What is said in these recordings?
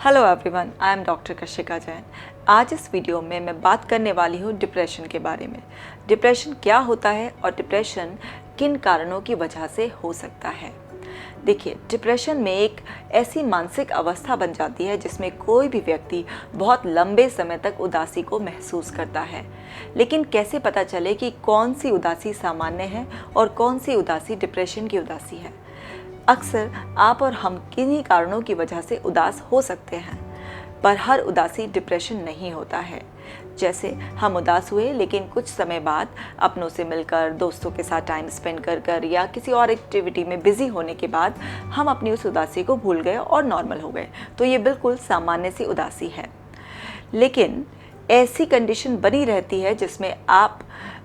Hello everyone, I am doctor Kashika Jain. आज इस video में मैं बात करने वाली हूँ डिप्रेशन के बारे में। डिप्रेशन क्या होता है और डिप्रेशन किन कारणों की वजह से हो सकता है। देखिए, डिप्रेशन में एक ऐसी मानसिक अवस्था बन जाती है जिसमें कोई भी व्यक्ति बहुत लंबे समय तक उदासी को महसूस करता है। लेकिन कैसे पता चले कि कौन सी उदासी सामान्य है और कौन सी उदासी डिप्रेशन की उदासी है। अक्सर आप और हम किन्हीं कारणों की वजह से उदास हो सकते हैं, पर हर उदासी डिप्रेशन नहीं होता है। जैसे हम उदास हुए लेकिन कुछ समय बाद अपनों से मिलकर, दोस्तों के साथ टाइम स्पेंड कर या किसी और एक्टिविटी में बिजी होने के बाद हम अपनी उस उदासी को भूल गए और नॉर्मल हो गए, तो ये बिल्कुल सामान्य सी उदासी है। लेकिन ऐसी कंडीशन बनी रहती है जिसमें आप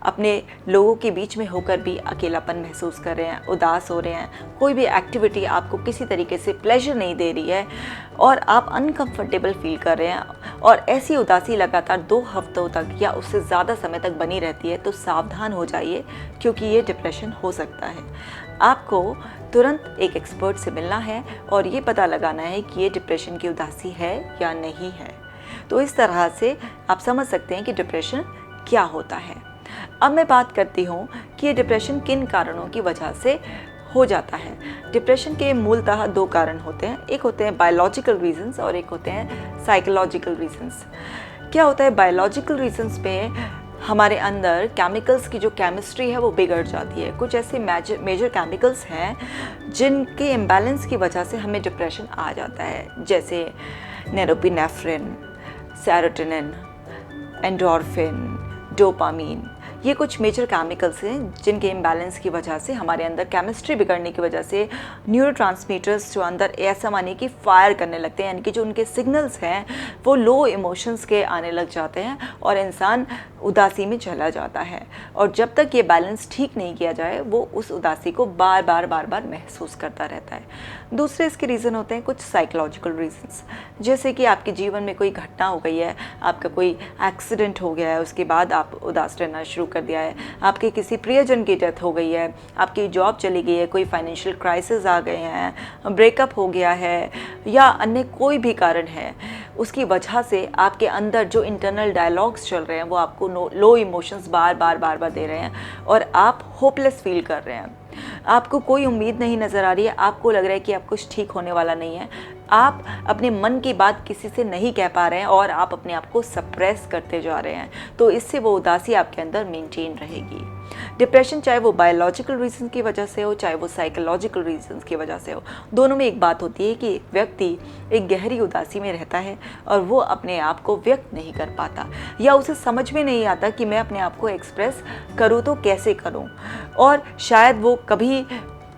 अपने लोगों के बीच में होकर भी अकेलापन महसूस कर रहे हैं, उदास हो रहे हैं, कोई भी एक्टिविटी आपको किसी तरीके से प्लेजर नहीं दे रही है और आप अनकंफर्टेबल फील कर रहे हैं और ऐसी उदासी लगातार 2 हफ्तों तक या उससे ज़्यादा समय तक बनी रहती है, तो सावधान हो जाइए, क्योंकि ये डिप्रेशन हो सकता है। आपको तुरंत एक एक्सपर्ट से मिलना है और ये पता लगाना है कि ये डिप्रेशन की उदासी है या नहीं है। तो इस तरह से आप समझ सकते हैं कि डिप्रेशन क्या होता है। अब मैं बात करती हूँ कि ये डिप्रेशन किन कारणों की वजह से हो जाता है। डिप्रेशन के मूलतः 2 कारण होते हैं, एक होते हैं बायोलॉजिकल रीजंस और एक होते हैं साइकोलॉजिकल रीजंस। क्या होता है बायोलॉजिकल रीजंस पे, हमारे अंदर केमिकल्स की जो केमिस्ट्री है वो बिगड़ जाती है। कुछ ऐसे मेजर केमिकल्स हैं जिनके इम्बैलेंस की वजह से हमें डिप्रेशन आ जाता है, जैसे नोरेपिनेफ्रिन, सेरोटोनिन, एंडोर्फिन, डोपामीन। ये कुछ मेजर केमिकल्स हैं जिनके इम्बैलेंस की वजह से, हमारे अंदर केमिस्ट्री बिगड़ने की वजह से न्यूरोट्रांसमीटर्स जो अंदर ऐसा मानिए कि फायर करने लगते हैं, यानी कि जो उनके सिग्नल्स हैं वो लो इमोशंस के आने लग जाते हैं और इंसान उदासी में चला जाता है। और जब तक ये बैलेंस ठीक नहीं किया जाए वो उस उदासी को बार बार महसूस करता रहता है। दूसरे इसके रीज़न होते हैं कुछ साइकोलॉजिकल रीजंस, जैसे कि आपके जीवन में कोई घटना हो गई है, आपका कोई एक्सीडेंट हो गया है, उसके बाद आप उदास रहना शुरू कर दिया है, आपके किसी प्रियजन की डेथ हो गई है, आपकी जॉब चली गई है, कोई फाइनेंशियल क्राइसिस आ गए हैं, ब्रेकअप हो गया है या अन्य कोई भी कारण है, उसकी वजह से आपके अंदर जो इंटरनल डायलॉग्स चल रहे हैं वो आपको लो इमोशंस बार बार दे रहे हैं और आप होपलेस फील कर रहे हैं। आपको कोई उम्मीद नहीं नज़र आ रही है, आपको लग रहा है कि आप कुछ ठीक होने वाला नहीं है, आप अपने मन की बात किसी से नहीं कह पा रहे हैं और आप अपने आप को सप्रेस करते जा रहे हैं, तो इससे वो उदासी आपके अंदर मेंटेन रहेगी। डिप्रेशन चाहे वो बायोलॉजिकल रीजन की वजह से हो, चाहे वो साइकोलॉजिकल रीजंस की वजह से हो, दोनों में एक बात होती है कि एक व्यक्ति एक गहरी उदासी में रहता है और वो अपने आप को व्यक्त नहीं कर पाता या उसे समझ में नहीं आता कि मैं अपने आप को एक्सप्रेस करूँ तो कैसे करूँ, और शायद वो कभी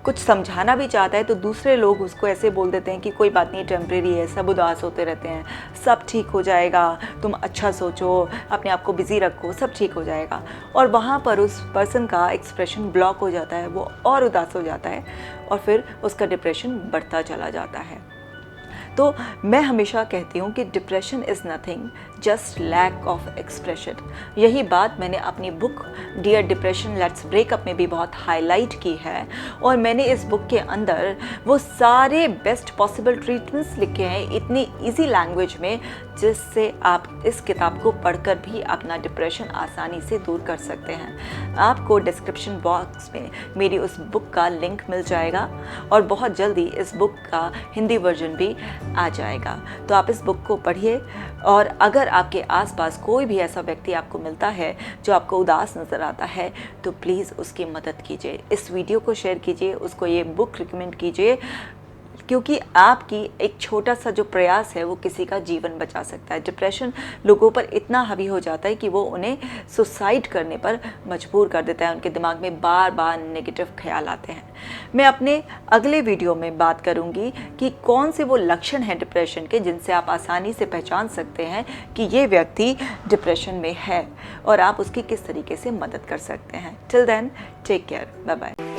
कुछ समझाना भी चाहता है तो दूसरे लोग उसको ऐसे बोल देते हैं कि कोई बात नहीं, टेम्परेरी है, सब उदास होते रहते हैं, सब ठीक हो जाएगा, तुम अच्छा सोचो, अपने आप को बिज़ी रखो, सब ठीक हो जाएगा। और वहाँ पर उस पर्सन का एक्सप्रेशन ब्लॉक हो जाता है, वो और उदास हो जाता है और फिर उसका डिप्रेशन बढ़ता चला जाता है। तो मैं हमेशा कहती हूँ कि depression is nothing just lack of expression. यही बात मैंने अपनी book dear depression let's break up में भी बहुत हाईलाइट की है और मैंने इस बुक के अंदर वो सारे बेस्ट पॉसिबल ट्रीटमेंट्स लिखे हैं इतनी इजी लैंग्वेज में, जिससे आप इस किताब को पढ़कर भी अपना डिप्रेशन आसानी से दूर कर सकते हैं। आपको डिस्क्रिप्शन बॉक्स में मेरी उस बुक का लिंक मिल जाएगा और बहुत जल्दी इस बुक का हिंदी वर्जन भी आ जाएगा, तो आप इस बुक को पढ़िए। और अगर आपके आसपास कोई भी ऐसा व्यक्ति आपको मिलता है जो आपको उदास नज़र आता है, तो प्लीज़ उसकी मदद कीजिए, इस वीडियो को शेयर कीजिए, उसको ये बुक रिकमेंड कीजिए, क्योंकि आपकी एक छोटा सा जो प्रयास है वो किसी का जीवन बचा सकता है। डिप्रेशन लोगों पर इतना हावी हो जाता है कि वो उन्हें सुसाइड करने पर मजबूर कर देता है, उनके दिमाग में बार बार नेगेटिव ख्याल आते हैं। मैं अपने अगले वीडियो में बात करूंगी कि कौन से वो लक्षण हैं डिप्रेशन के जिनसे आप आसानी से पहचान सकते हैं कि ये व्यक्ति डिप्रेशन में है और आप उसकी किस तरीके से मदद कर सकते हैं। Till then take care, bye bye.